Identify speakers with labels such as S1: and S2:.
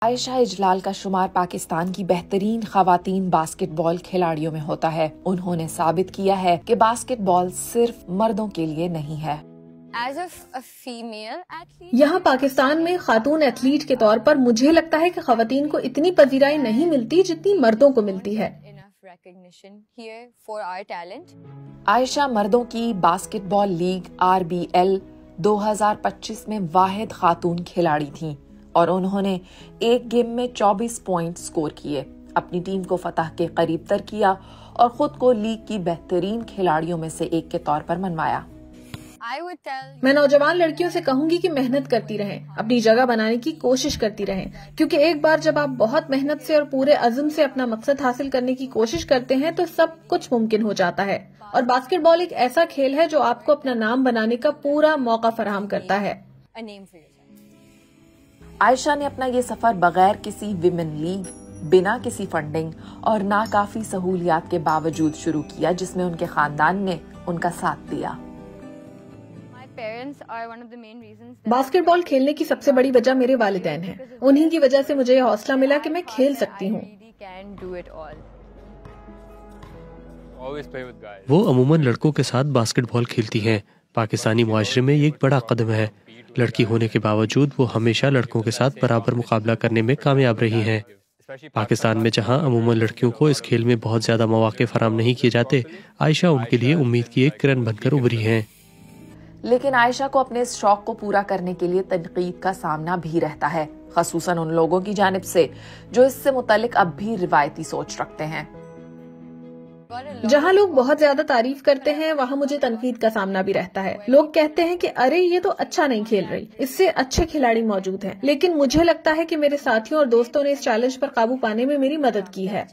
S1: عائشہ اجلال کا شمار پاکستان کی بہترین خواتین باسکٹ بال کھلاڑیوں میں ہوتا ہے۔ انہوں نے ثابت کیا ہے کہ باسکٹ بال صرف مردوں کے لیے نہیں ہے۔
S2: یہاں پاکستان میں خاتون ایتھلیٹ کے طور پر مجھے لگتا ہے کہ خواتین کو اتنی پذیرائی نہیں ملتی جتنی مردوں کو ملتی ہے۔
S1: عائشہ مردوں کی باسکٹ بال لیگ RBL 2025 میں واحد خاتون کھلاڑی تھیں اور انہوں نے ایک گیم میں 24 پوائنٹ سکور کیے، اپنی ٹیم کو فتح کے قریب تر کیا اور خود کو لیگ کی بہترین کھلاڑیوں میں سے ایک کے طور پر منوایا۔
S2: میں نوجوان لڑکیوں سے کہوں گی کہ محنت کرتی رہیں، اپنی جگہ بنانے کی کوشش کرتی رہیں، کیونکہ ایک بار جب آپ بہت محنت سے اور پورے عزم سے اپنا مقصد حاصل کرنے کی کوشش کرتے ہیں تو سب کچھ ممکن ہو جاتا ہے، اور باسکٹ بال ایک ایسا کھیل ہے جو آپ کو اپنا نام بنانے کا پورا موقع فراہم کرتا ہے۔
S1: عائشہ نے اپنا یہ سفر بغیر کسی ویمن لیگ، بنا کسی فنڈنگ اور ناکافی سہولیات کے باوجود شروع کیا، جس میں ان کے خاندان نے ان کا ساتھ دیا۔
S2: باسکٹ بال کھیلنے کی سب سے بڑی وجہ میرے والدین ہیں، انہی کی وجہ سے مجھے یہ حوصلہ ملا کہ میں کھیل سکتی ہوں۔
S3: وہ عموماً لڑکوں کے ساتھ باسکٹ بال کھیلتی ہیں۔ پاکستانی معاشرے میں یہ ایک بڑا قدم ہے۔ لڑکی ہونے کے باوجود وہ ہمیشہ لڑکوں کے ساتھ برابر مقابلہ کرنے میں کامیاب رہی ہیں۔ پاکستان میں جہاں عموماً لڑکیوں کو اس کھیل میں بہت زیادہ مواقع فراہم نہیں کیے جاتے، عائشہ ان کے لیے امید کی ایک کرن بن کر ابھری ہیں۔
S1: لیکن عائشہ کو اپنے اس شوق کو پورا کرنے کے لیے تنقید کا سامنا بھی رہتا ہے، خصوصاً ان لوگوں کی جانب سے جو اس سے متعلق اب بھی روایتی سوچ رکھتے ہیں۔
S2: جہاں لوگ بہت زیادہ تعریف کرتے ہیں وہاں مجھے تنقید کا سامنا بھی رہتا ہے۔ لوگ کہتے ہیں کہ ارے یہ تو اچھا نہیں کھیل رہی، اس سے اچھے کھلاڑی موجود ہیں، لیکن مجھے لگتا ہے کہ میرے ساتھیوں اور دوستوں نے اس چیلنج پر قابو پانے میں میری مدد کی ہے۔